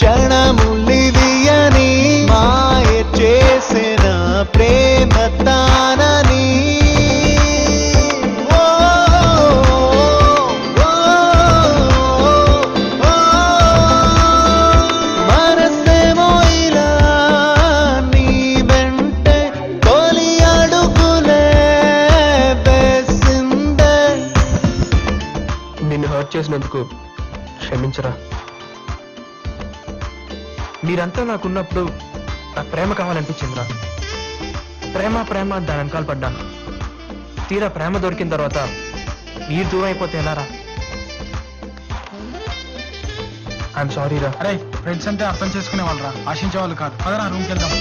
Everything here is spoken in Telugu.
క్షణములివియని మాయ చేసిన ప్రేమ తానని మనసేమో ఇలా నీ వెంటే తొలి అడుగులే వేసిందే. నిన్ను హర్ట్ చేసినందుకు క్షమించరా. మీరంతా నాకున్నప్పుడు నాకు ప్రేమ కావాలనిపించిందిరా. ప్రేమ ప్రేమ దాని వెనకాల పడ్డాను. తీరా ప్రేమ దొరికిన తర్వాత మీరు దూరం అయిపోతే ఎలారా? ఐఎమ్ సారీ రా. అరే ఫ్రెండ్స్ అంటే అర్థం చేసుకునే వాళ్ళరా, ఆశించే వాళ్ళు కాదు. పదరా రూమ్కి వెళ్దాం.